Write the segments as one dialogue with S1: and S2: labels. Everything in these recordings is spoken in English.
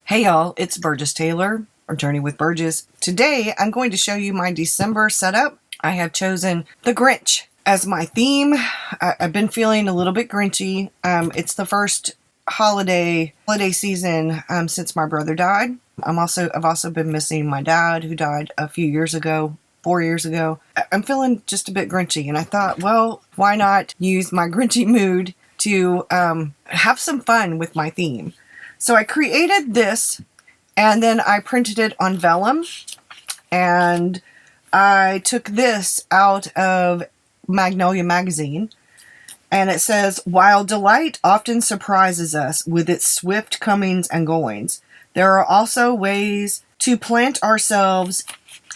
S1: Hey y'all, it's Burgess Taylor, or Journey with Burgess. Today I'm going to show you my December setup. I have chosen the Grinch as my theme. I've been feeling a little bit Grinchy. It's the first holiday season since my brother died. I've also been missing my dad, who died a few years ago. 4 years ago. I'm feeling just a bit Grinchy, and I thought, well, why not use my Grinchy mood to have some fun with my theme. So I created this, and then I printed it on vellum, and I took this out of Magnolia magazine, and it says, "While delight often surprises us with its swift comings and goings, there are also ways to plant ourselves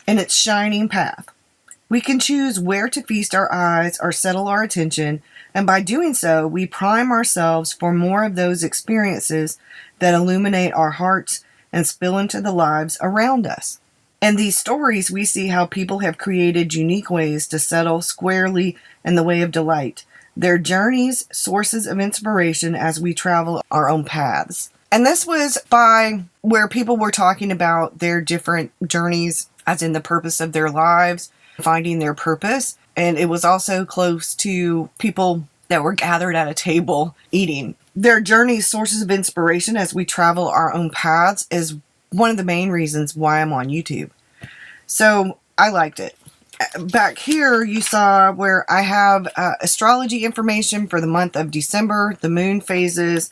S1: in its shining path. We can choose where to feast our eyes or settle our attention, and by doing so, we prime ourselves for more of those experiences that illuminate our hearts and spill into the lives around us. In these stories, we see how people have created unique ways to settle squarely in the way of delight, their journeys, sources of inspiration as we travel our own paths." And this was by where people were talking about their different journeys, as in the purpose of their lives, finding their purpose. And it was also close to people that were gathered at a table eating. Their journeys, sources of inspiration as we travel our own paths, is one of the main reasons why I'm on YouTube. So I liked it. Back here you saw where I have astrology information for the month of December, the moon phases,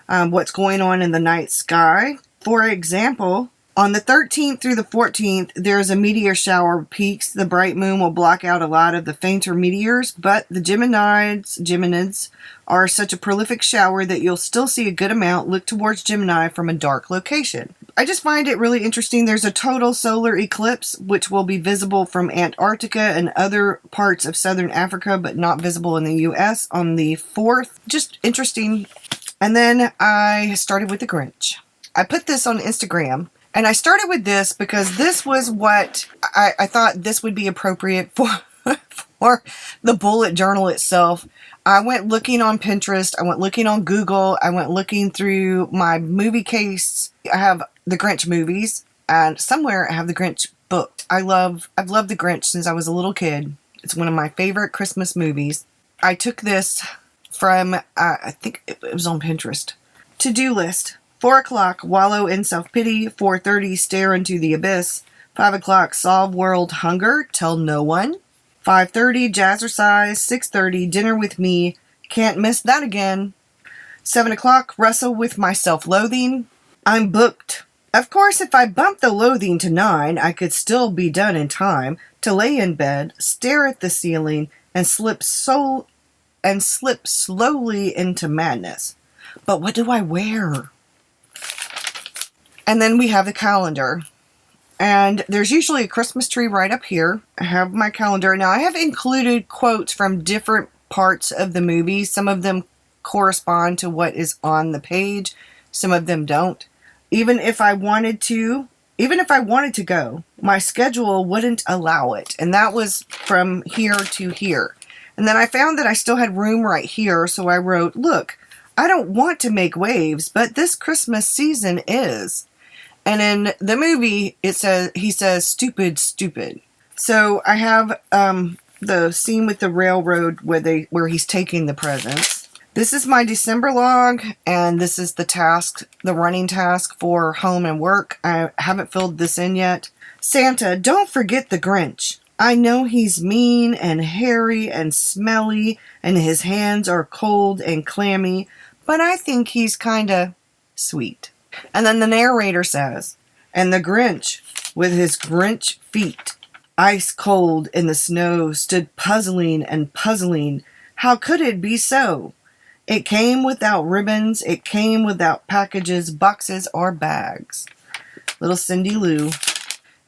S1: what's going on in the night sky. For example, on the 13th through the 14th, there's a meteor shower peaks. The bright moon will block out a lot of the fainter meteors, but the Geminids are such a prolific shower that you'll still see a good amount. Look towards Gemini from a dark location. I just find it really interesting. There's a total solar eclipse, which will be visible from Antarctica and other parts of southern Africa, but not visible in the U.S. on the 4th. Just interesting. And then I started with the Grinch. I put this on Instagram. And I started with this because this was what I thought this would be appropriate for, for the bullet journal itself. I went looking on Pinterest. I went looking on Google. I went looking through my movie case. I have the Grinch movies, and somewhere I have the Grinch booked. I've loved the Grinch since I was a little kid. It's one of my favorite Christmas movies. I took this from, I think it was on Pinterest. To-do list. 4 o'clock, wallow in self-pity. 4:30, stare into the abyss. 5 o'clock, solve world hunger, tell no one. 5:30, jazzercise. 6:30, dinner with me, can't miss that again. 7 o'clock, wrestle with my self-loathing. I'm booked. Of course, if I bumped the loathing to 9, I could still be done in time to lay in bed, stare at the ceiling, and slip slowly into madness. But what do I wear? And then we have the calendar. And there's usually a Christmas tree right up here. I have my calendar. Now, I have included quotes from different parts of the movie. Some of them correspond to what is on the page. Some of them don't. Even if I wanted to go, my schedule wouldn't allow it. And that was from here to here. And then I found that I still had room right here. So I wrote, look, I don't want to make waves, but this Christmas season is. And in the movie, he says, stupid, stupid. So I have the scene with the railroad where he's taking the presents. This is my December log, and this is the running task for home and work. I haven't filled this in yet. Santa, don't forget the Grinch. I know he's mean and hairy and smelly, and his hands are cold and clammy, but I think he's kinda sweet. And then the narrator says, and the Grinch, with his Grinch feet, ice cold in the snow, stood puzzling and puzzling. How could it be so? It came without ribbons. It came without packages, boxes, or bags. Little Cindy Lou.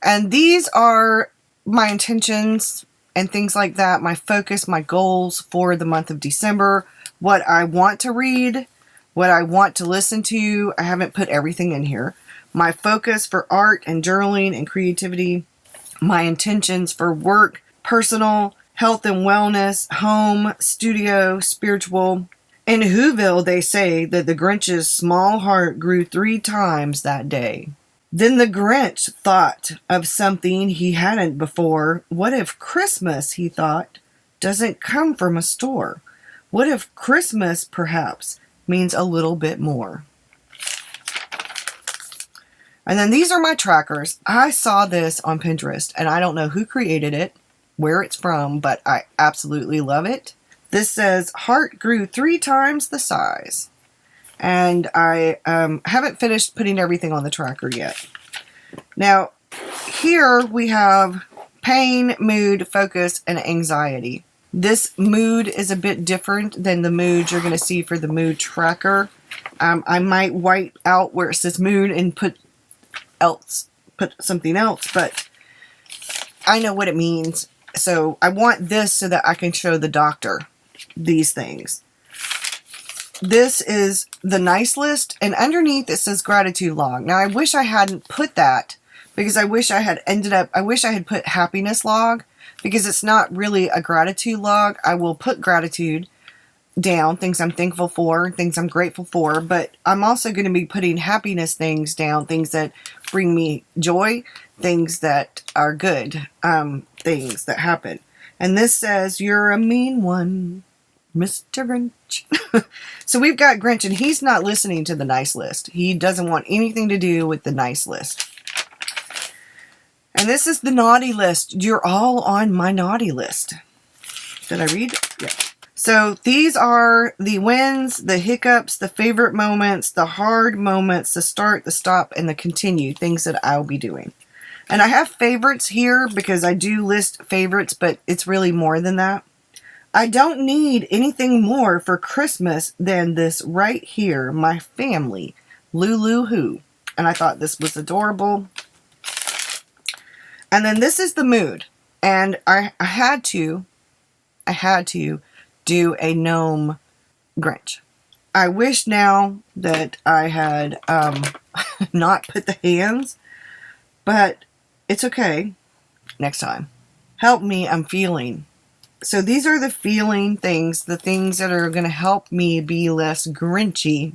S1: And these are my intentions and things like that. My focus, my goals for the month of December. What I want to read. What I want to listen to. I haven't put everything in here. My focus for art and journaling and creativity. My intentions for work, personal, health and wellness, home, studio, spiritual. In Whoville, they say that the Grinch's small heart grew 3 times that day. Then the Grinch thought of something he hadn't before. What if Christmas, he thought, doesn't come from a store? What if Christmas, perhaps, means a little bit more? And then these are my trackers. I saw this on Pinterest, and I don't know who created it, where it's from, but I absolutely love it. This says, heart grew 3 times the size. And I haven't finished putting everything on the tracker yet. Now, here we have pain, mood, focus, and anxiety. This mood is a bit different than the mood you're going to see for the mood tracker. I might white out where it says mood and put something else, but I know what it means. So I want this so that I can show the doctor these things. This is the nice list, and underneath it says gratitude log. Now I wish I hadn't put that, because I wish I had put happiness log, because it's not really a gratitude log. I will put gratitude down, things I'm thankful for, things I'm grateful for, but I'm also going to be putting happiness things down, things that bring me joy, things that are good, things that happen. And this says, you're a mean one, Mr. Grinch. So we've got Grinch, and he's not listening to the nice list. He doesn't want anything to do with the nice list. And this is the naughty list. You're all on my naughty list. Did I read? Yeah. So these are the wins, the hiccups, the favorite moments, the hard moments, the start, the stop, and the continue, things that I'll be doing. And I have favorites here because I do list favorites, but it's really more than that. I don't need anything more for Christmas than this right here, my family, Lulu Who. And I thought this was adorable. And then this is the mood. And I had to do a gnome Grinch. I wish now that I had not put the hands, but it's okay. Next time. Help me, I'm feeling. So these are the feeling things, the things that are going to help me be less Grinchy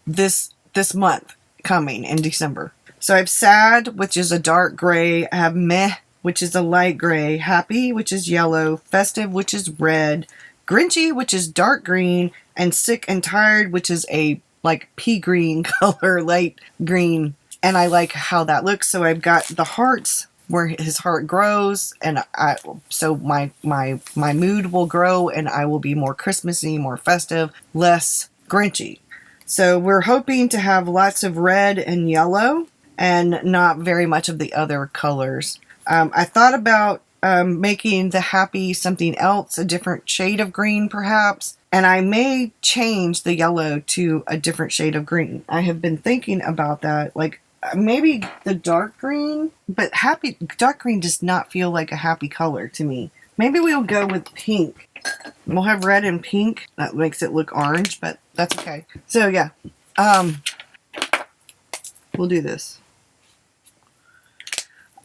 S1: this month coming in December. So I have sad, which is a dark gray. I have meh, which is a light gray. Happy, which is yellow. Festive, which is red. Grinchy, which is dark green. And sick and tired, which is a like pea green color, light green. And I like how that looks. So I've got the hearts where his heart grows, and so my mood will grow, and I will be more Christmassy, more festive, less Grinchy. So we're hoping to have lots of red and yellow, and not very much of the other colors. I thought about making the happy something else, a different shade of green perhaps, and I may change the yellow to a different shade of green. I have been thinking about that, like maybe the dark green, but dark green does not feel like a happy color to me. Maybe we'll go with pink. We'll have red and pink. That makes it look orange, but that's okay. So yeah, we'll do this.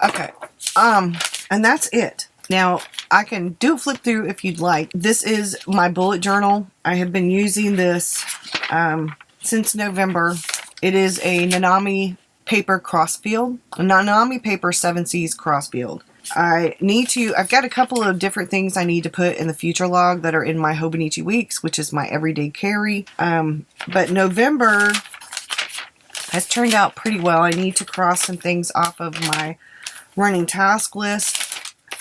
S1: Okay, and that's it. Now, I can do a flip through if you'd like. This is my bullet journal. I have been using this since November. It is a Nanami paper Crossfield, a Nanami paper 7Cs Crossfield. I've got a couple of different things I need to put in the future log that are in my Hobonichi Weeks, which is my everyday carry. But November has turned out pretty well. I need to cross some things off of my running task list.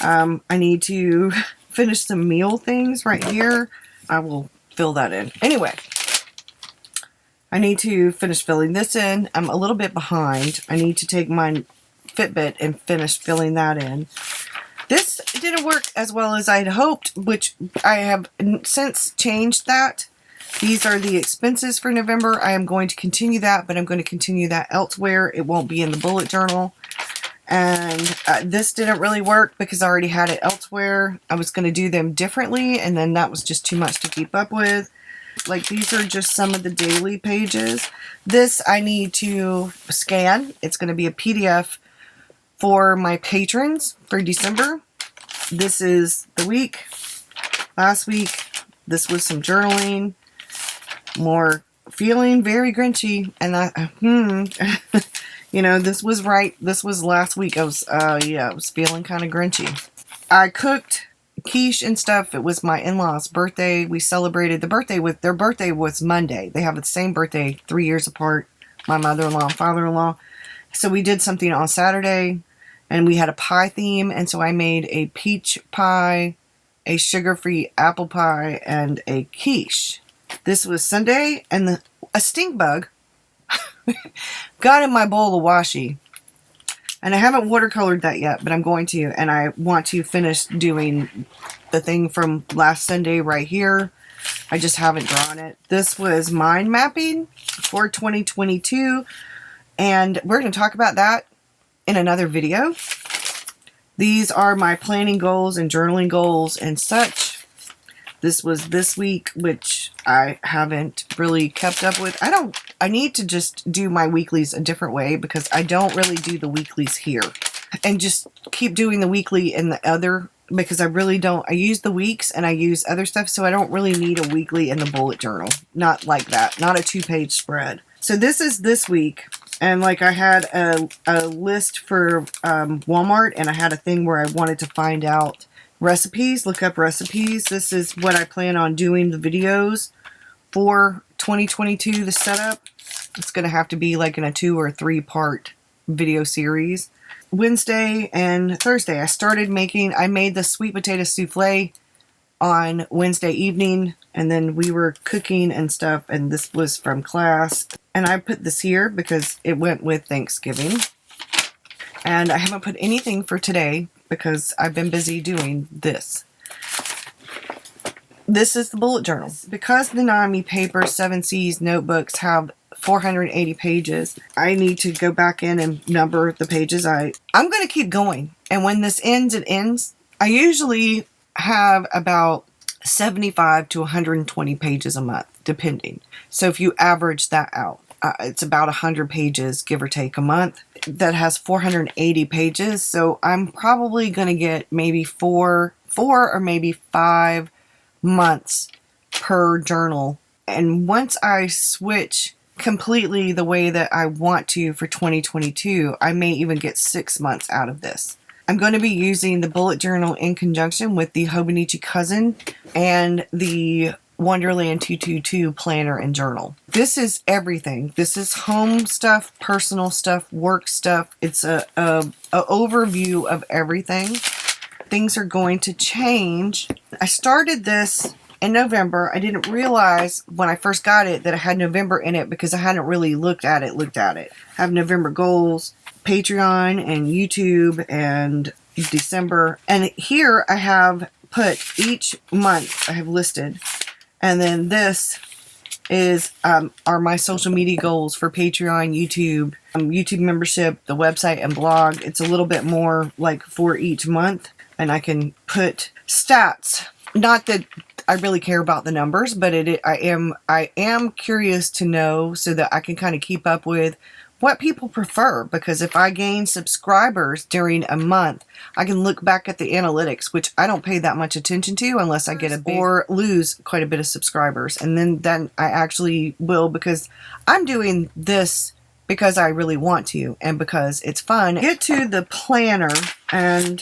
S1: I need to finish some meal things right here. I will fill that in. Anyway, I need to finish filling this in. I'm a little bit behind. I need to take my Fitbit and finish filling that in. This didn't work as well as I'd hoped, which I have since changed that. These are the expenses for November. I am going to continue that, but I'm going to continue that elsewhere. It won't be in the bullet journal. And this didn't really work because I already had it elsewhere. I was going to do them differently, and then that was just too much to keep up with. Like, these are just some of the daily pages. This I need to scan. It's going to be a PDF for my patrons for December. This is the week. Last week, this was some journaling. more feeling very Grinchy. And you know, this was right. This was last week. I was, yeah, I was feeling kind of Grinchy. I cooked quiche and stuff. It was my in-laws' birthday. We celebrated the birthday with, their birthday was Monday. They have the same birthday, 3 years apart, my mother-in-law and father-in-law. So we did something on Saturday, and we had a pie theme, and so I made a peach pie, a sugar-free apple pie, and a quiche. This was Sunday, and a stink bug got in my bowl of washi. And I haven't watercolored that yet, but I'm going to. And I want to finish doing the thing from last Sunday right here. I just haven't drawn it. This was mind mapping for 2022. And we're going to talk about that in another video. These are my planning goals and journaling goals and such. This was this week, which I haven't really kept up with. I need to just do my weeklies a different way because I don't really do the weeklies here. And just keep doing the weekly in the other, because I really don't. I use the weeks and I use other stuff, so I don't really need a weekly in the bullet journal. Not like that. Not a 2-page spread. So this is this week. And like I had a list for Walmart, and I had a thing where I wanted to find out recipes, look up recipes. This is what I plan on doing the videos for 2022, the setup. It's going to have to be like in a 2 or 3 part video series. Wednesday and Thursday, I made the sweet potato souffle on Wednesday evening, and then we were cooking and stuff, and this was from class. And I put this here because it went with Thanksgiving. And I haven't put anything for today because I've been busy doing this. This is the bullet journal. Because the Nanami paper 7Cs notebooks have 480 pages, I need to go back in and number the pages. I'm going to keep going. And when this ends, it ends. I usually have about 75 to 120 pages a month, depending. So if you average that out, it's about 100 pages, give or take, a month. That has 480 pages. So I'm probably going to get maybe four or maybe 5 months per journal. And once I switch completely the way that I want to for 2022, I may even get 6 months out of this. I'm going to be using the bullet journal in conjunction with the Hobonichi Cousin and the Wonderland222 planner and journal. This is everything. This is home stuff, personal stuff, work stuff. It's a overview of everything. Things are going to change. I started this in November. I didn't realize when I first got it that I had November in it because I hadn't really looked at it. I have November goals, Patreon and YouTube, and December. And here I have put each month I have listed. And then this is are my social media goals for Patreon, YouTube, YouTube membership, the website, and blog. It's a little bit more like for each month. And I can put stats. Not that I really care about the numbers, but I am curious to know so that I can kind of keep up with what people prefer. Because if I gain subscribers during a month, I can look back at the analytics, which I don't pay that much attention to unless I get or lose quite a bit of subscribers. And then I actually will, because I'm doing this because I really want to and because it's fun. Get to the planner, and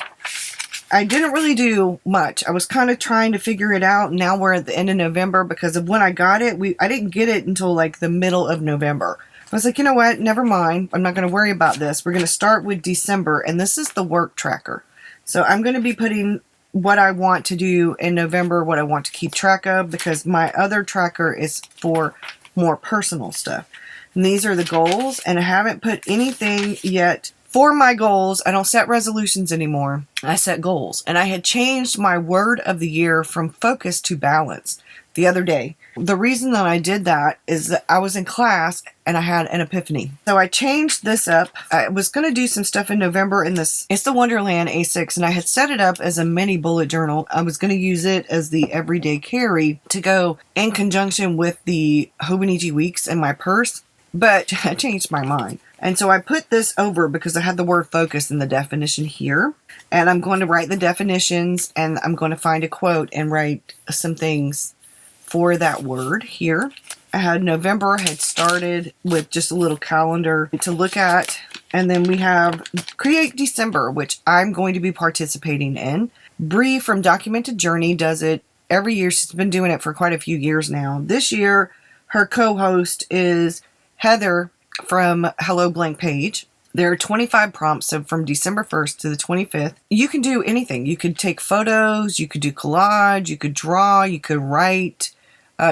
S1: I didn't really do much. I was kind of trying to figure it out. Now we're at the end of November because of when I got it. I didn't get it until like the middle of November. I was like, you know what? Never mind. I'm not going to worry about this. We're going to start with December, and this is the work tracker. So I'm going to be putting what I want to do in November, what I want to keep track of, because my other tracker is for more personal stuff. And these are the goals, and I haven't put anything yet for my goals. I don't set resolutions anymore. I set goals. And I had changed my word of the year from focus to balance the other day. The reason that I did that is that I was in class and I had an epiphany. So I changed this up. I was going to do some stuff in November in this. It's the Wonderland A6, and I had set it up as a mini bullet journal. I was going to use it as the everyday carry to go in conjunction with the Hobonichi weeks in my purse. But I changed my mind. And so I put this over because I had the word focus in the definition here. And I'm going to write the definitions, and I'm going to find a quote and write some things for that word here. I had November had started with just a little calendar to look at. And then we have Create December, which I'm going to be participating in. Bree from Documented Journey does it every year. She's been doing it for quite a few years now. This year, her co-host is Heather from Hello Blank Page. There are 25 prompts, so from December 1st to the 25th. You can do anything. You could take photos, you could do collage, you could draw, you could write,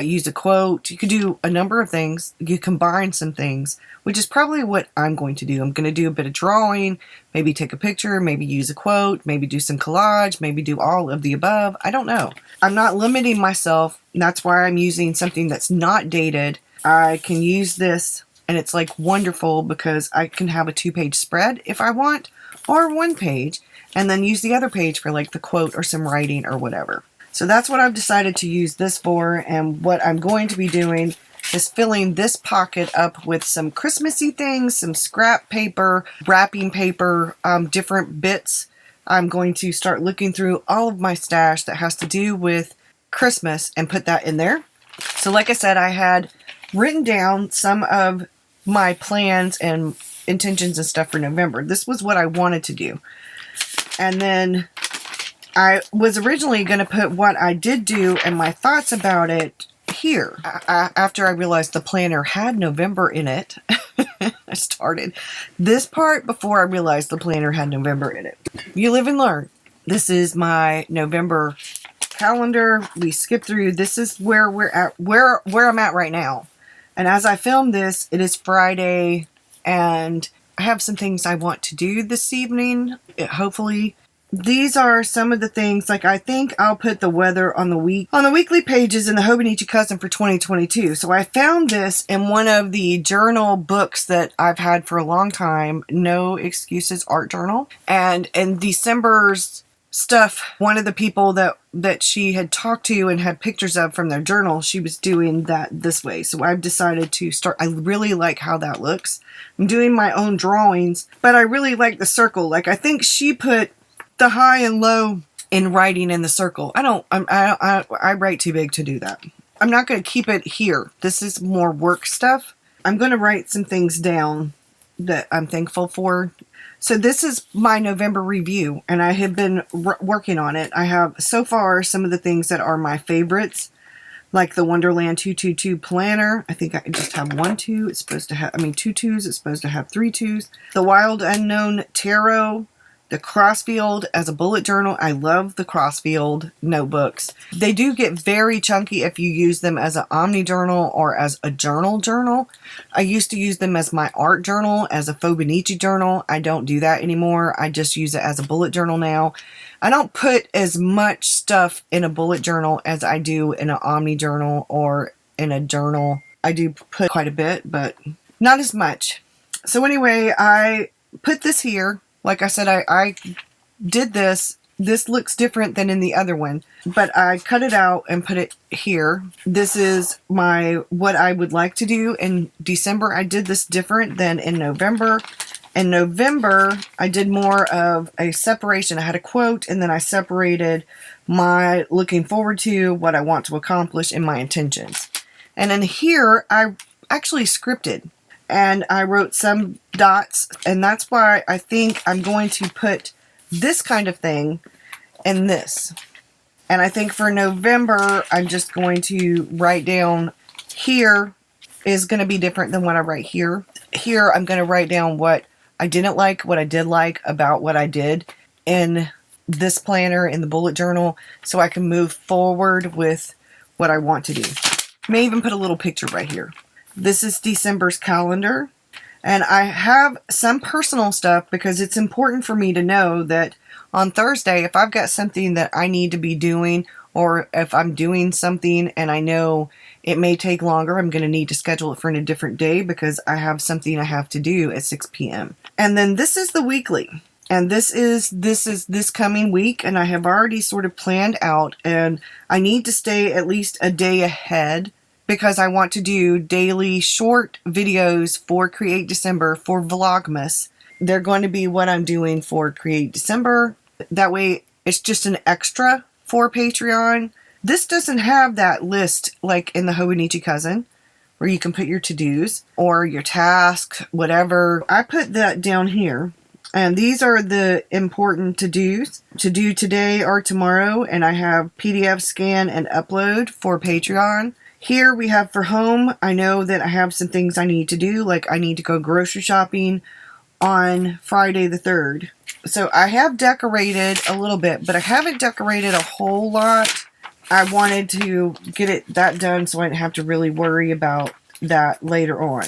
S1: use a quote. You could do a number of things. You combine some things, which is probably what I'm going to do. I'm going to do a bit of drawing, maybe take a picture, maybe use a quote, maybe do some collage, maybe do all of the above. I don't know. I'm not limiting myself. That's why I'm using something that's not dated. I can use this, and it's like wonderful because I can have a 2-page spread if I want, or 1 page, and then use the other page for like the quote or some writing or whatever. So that's what I've decided to use this for, and what I'm going to be doing is filling this pocket up with some Christmassy things, some scrap paper, wrapping paper, different bits. I'm going to start looking through all of my stash that has to do with Christmas and put that in there. So like I said, I had written down some of my plans and intentions and stuff for November. This was what I wanted to do. And then I was originally going to put what I did do and my thoughts about it here. After I realized the planner had November in it, I started this part before I realized the planner had November in it. You live and learn. This is my November calendar. We skip through. This is where we're at, where I'm at right now. And as I film this, it is Friday, and I have some things I want to do this evening. Hopefully, these are some of the things. Like, I think I'll put the weather on the weekly pages in the Hobonichi Cousin for 2022. So I found this in one of the journal books that I've had for a long time, No Excuses Art Journal. And in December's stuff, one of the people that she had talked to and had pictures of from their journal, she was doing that this way. So I've decided to start. I really like how that looks. I'm doing my own drawings, but I really like the circle. Like, I think she put the high and low in writing in the circle. I write too big to do that. I'm not going to keep it here. This is more work stuff. I'm going to write some things down that I'm thankful for. So this is my November review, and I have been working on it. I have so far some of the things that are my favorites, like the Wonderland222 planner. I think I just have 1 2. It's supposed to have, 2 2s. It's supposed to have 3 2s. The Wild Unknown Tarot. The Crossfield as a bullet journal. I love the Crossfield notebooks. They do get very chunky if you use them as an omni journal or as a journal. I used to use them as my art journal, as a Hobonichi journal. I don't do that anymore. I just use it as a bullet journal now. I don't put as much stuff in a bullet journal as I do in an omni journal or in a journal. I do put quite a bit, but not as much. So anyway, I put this here. Like I said, I did this. This looks different than in the other one, but I cut it out and put it here. This is what I would like to do in December. I did this different than in November. In November, I did more of a separation. I had a quote, and then I separated my looking forward to, what I want to accomplish, and my intentions. And in here, I actually scripted. And I wrote some dots, and that's why I think I'm going to put this kind of thing in this. And I think for November, I'm just going to write down here is going to be different than what I write here. Here, I'm going to write down what I didn't like, what I did like about what I did in this planner, in the bullet journal, so I can move forward with what I want to do. May even put a little picture right here. This is December's calendar, and I have some personal stuff because it's important for me to know that on Thursday, if I've got something that I need to be doing, or if I'm doing something and I know it may take longer, I'm going to need to schedule it for a different day because I have something I have to do at 6 p.m. And then this is the weekly, and this is this coming week, and I have already sort of planned out, and I need to stay at least a day ahead because I want to do daily short videos for Create December for Vlogmas. They're going to be what I'm doing for Create December. That way, it's just an extra for Patreon. This doesn't have that list like in the Hobonichi Cousin, where you can put your to-dos or your tasks, whatever. I put that down here. And these are the important to-dos to do today or tomorrow. And I have PDF scan and upload for Patreon. Here we have for home. I know that I have some things I need to do, like I need to go grocery shopping on Friday the 3rd. So I have decorated a little bit, but I haven't decorated a whole lot. I wanted to get that done so I didn't have to really worry about that later on.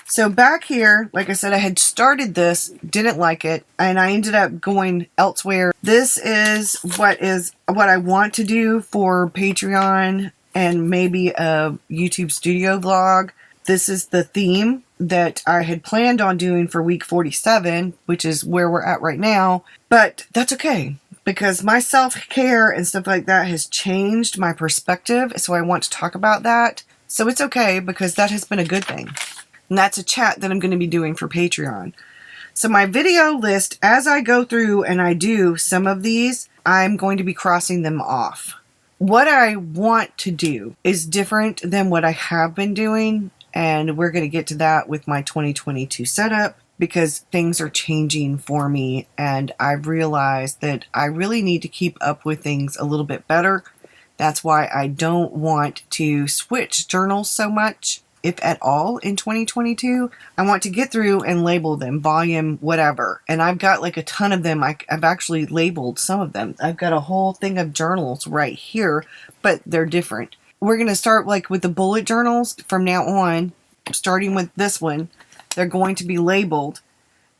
S1: So back here, like I said, I had started this, didn't like it, and I ended up going elsewhere. This is what I want to do for Patreon and maybe a YouTube studio vlog. This is the theme that I had planned on doing for week 47, which is where we're at right now. But that's okay, because my self-care and stuff like that has changed my perspective, so I want to talk about that. So it's okay, because that has been a good thing. And that's a chat that I'm going to be doing for Patreon. So my video list, as I go through and I do some of these, I'm going to be crossing them off. What I want to do is different than what I have been doing. And we're going to get to that with my 2022 setup, because things are changing for me. And I've realized that I really need to keep up with things a little bit better. That's why I don't want to switch journals so much, if at all, in 2022. I want to get through and label them, volume, whatever. And I've got like a ton of them. I've actually labeled some of them. I've got a whole thing of journals right here, but they're different. We're going to start like with the bullet journals from now on, starting with this one. They're going to be labeled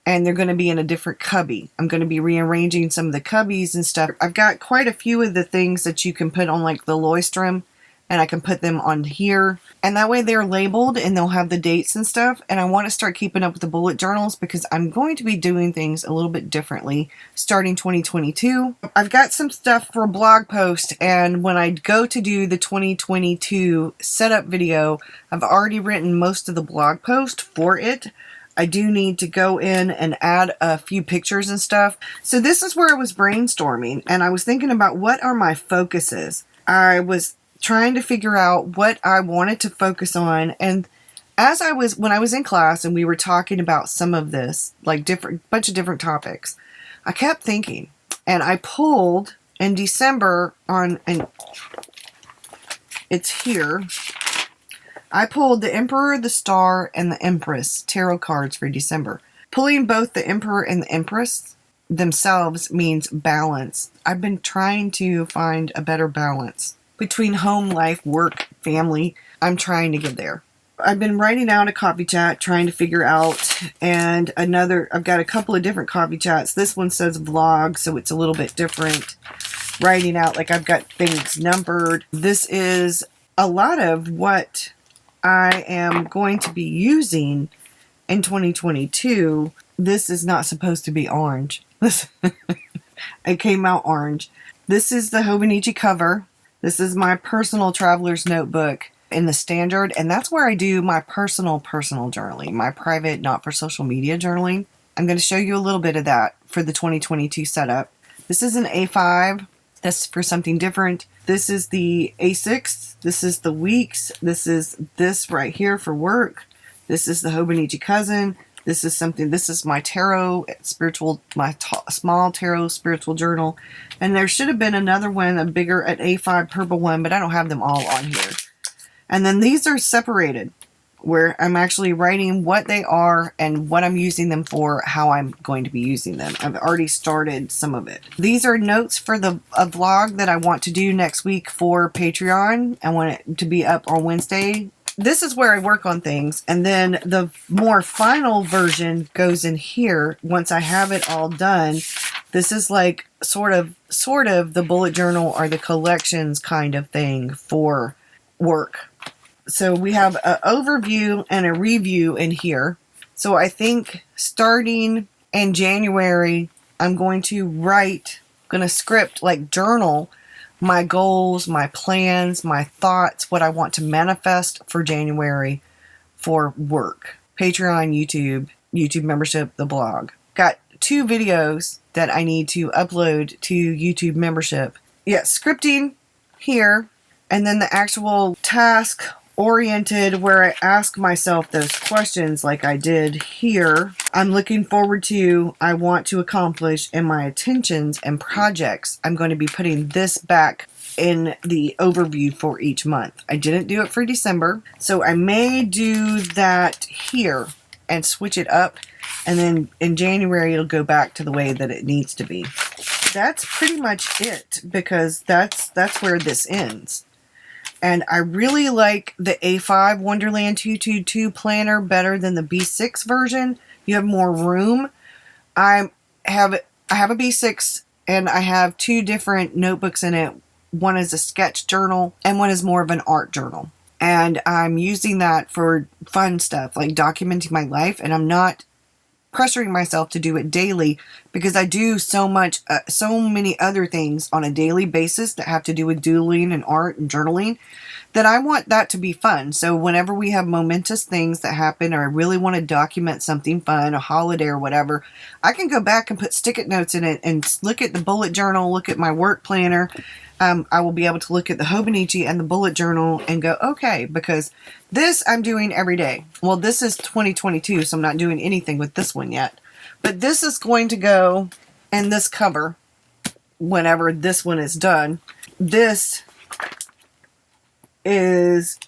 S1: and they're going to be in a different cubby. I'm going to be rearranging some of the cubbies and stuff. I've got quite a few of the things that you can put on like the Leuchtturm, and I can put them on here. And that way they're labeled and they'll have the dates and stuff. And I want to start keeping up with the bullet journals because I'm going to be doing things a little bit differently starting 2022. I've got some stuff for a blog post, and when I go to do the 2022 setup video, I've already written most of the blog post for it. I do need to go in and add a few pictures and stuff. So this is where I was brainstorming, and I was thinking about what are my focuses. I was trying to figure out what I wanted to focus on, and when I was in class and we were talking about some of this, like bunch of different topics, I kept thinking, and I pulled in December and it's here. I pulled the Emperor, the Star, and the Empress tarot cards for December. Pulling both the Emperor and the Empress themselves means balance. I've been trying to find a better balance between home life, work, family. I'm trying to get there. I've been writing out a coffee chat, trying to figure out, and I've got a couple of different coffee chats. This one says vlog, so it's a little bit different. Writing out, like I've got things numbered. This is a lot of what I am going to be using in 2022. This is not supposed to be orange. It came out orange. This is the Hobonichi cover. This is my personal traveler's notebook in the standard, and that's where I do my personal journaling, my private, not for social media journaling. I'm going to show you a little bit of that for the 2022 setup. This is an A5. That's for something different. This is the A6. This is the weeks. This is this right here for work. This is the Hobonichi cousin. This is my tarot spiritual, small tarot spiritual journal. And there should have been another one, a bigger, an A5 purple one, but I don't have them all on here. And then these are separated, where I'm actually writing what they are and what I'm using them for, how I'm going to be using them. I've already started some of it. These are notes for a vlog that I want to do next week for Patreon. I want it to be up on Wednesday. This is where I work on things, and then the more final version goes in here once I have it all done. This is like sort of the bullet journal or the collections kind of thing for work. So we have an overview and a review in here. So I think starting in January, I'm going to script, like journal my goals, my plans, my thoughts, what I want to manifest for January for work. Patreon, YouTube membership, the blog. Got 2 videos that I need to upload to YouTube membership. Yeah, scripting here, and then the actual task oriented where I ask myself those questions like I did here. I'm looking forward to, I want to accomplish, and my attentions and projects. I'm going to be putting this back in the overview for each month. I didn't do it for December, so I may do that here and switch it up, and then in January it'll go back to the way that it needs to be. That's pretty much it, because that's where this ends. And I really like the A5 Wonderland222 planner better than the B6 version. You have more room. I have a B6 and I have two different notebooks in it. One is a sketch journal and one is more of an art journal. And I'm using that for fun stuff like documenting my life, and I'm not pressuring myself to do it daily because I do so many other things on a daily basis that have to do with doodling and art and journaling, that I want that to be fun. So whenever we have momentous things that happen, or I really want to document something fun, a holiday or whatever, I can go back and put stick-it notes in it and look at the bullet journal, look at my work planner. I will be able to look at the Hobonichi and the bullet journal and go, okay, because this I'm doing every day. Well, this is 2022, so I'm not doing anything with this one yet. But this is going to go in this cover whenever this one is done. This is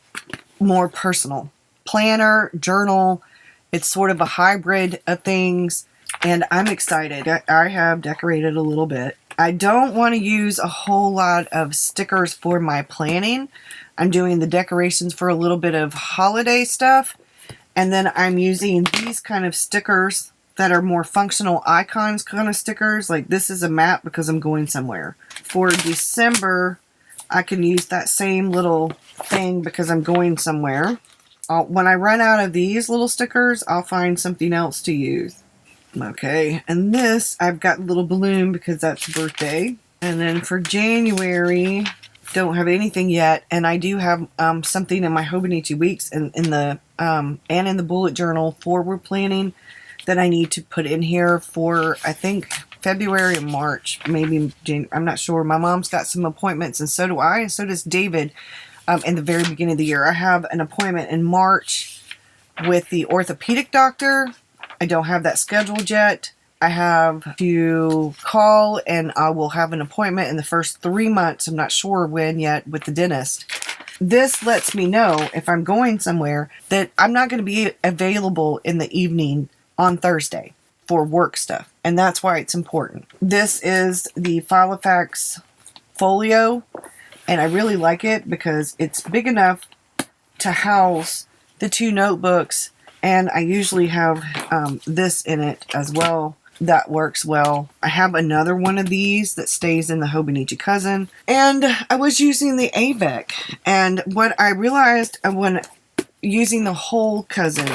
S1: more personal. Planner, journal, it's sort of a hybrid of things, and I'm excited. I have decorated a little bit. I don't want to use a whole lot of stickers for my planning. I'm doing the decorations for a little bit of holiday stuff. And then I'm using these kind of stickers that are more functional icons kind of stickers. Like this is a map because I'm going somewhere. For December, I can use that same little thing because I'm going somewhere. When I run out of these little stickers, I'll find something else to use. Okay, and this, I've got a little balloon because that's birthday. And then for January, don't have anything yet. And I do have something in my Hobonichi weeks and in the bullet journal forward planning that I need to put in here for, I think, February and March, maybe January. I'm not sure. My mom's got some appointments, and so do I, and so does David in the very beginning of the year. I have an appointment in March with the orthopedic doctor. I don't have that scheduled yet. I have to call and I will have an appointment in the first 3 months. I'm not sure when yet with the dentist. This lets me know if I'm going somewhere that I'm not going to be available in the evening on Thursday for work stuff. And that's why it's important. This is the Filofax folio, and I really like it because it's big enough to house the two notebooks. And I usually have this in it as well. That works well. I have another one of these that stays in the Hobonichi Cousin. And I was using the AVEC. And what I realized when using the whole Cousin,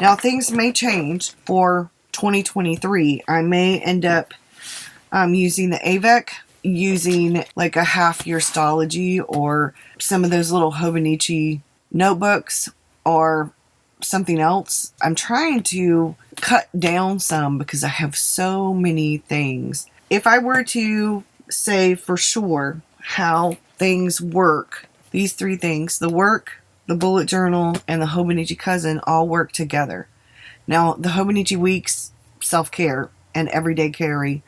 S1: now things may change for 2023. I may end up using the AVEC, using like a half-year Stology or some of those little Hobonichi notebooks or something else. I'm trying to cut down some because I have so many things. If I were to say for sure how things work, these three things, the work, the bullet journal, and the Hobonichi Cousin all work together. Now, the Hobonichi Weeks, self-care and everyday carry.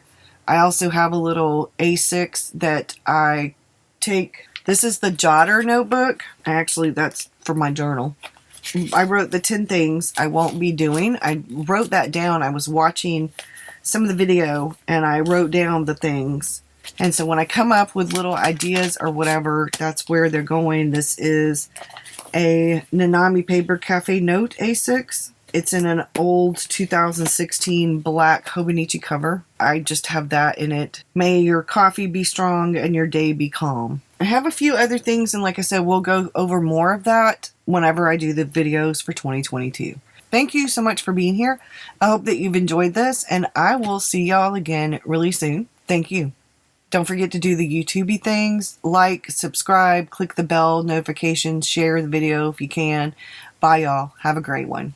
S1: I also have a little A6 that I take. This is the Jotter notebook. Actually, that's for my journal. I wrote the 10 things I won't be doing. I wrote that down. I was watching some of the video and I wrote down the things. And so when I come up with little ideas or whatever, that's where they're going. This is a Nanami Paper Cafe Note A6. It's in an old 2016 black Hobonichi cover. I just have that in it. May your coffee be strong and your day be calm. I have a few other things, and like I said, we'll go over more of that whenever I do the videos for 2022. Thank you so much for being here. I hope that you've enjoyed this, and I will see y'all again really soon. Thank you. Don't forget to do the YouTubey things. Like, subscribe, click the bell notifications, share the video if you can. Bye, y'all. Have a great one.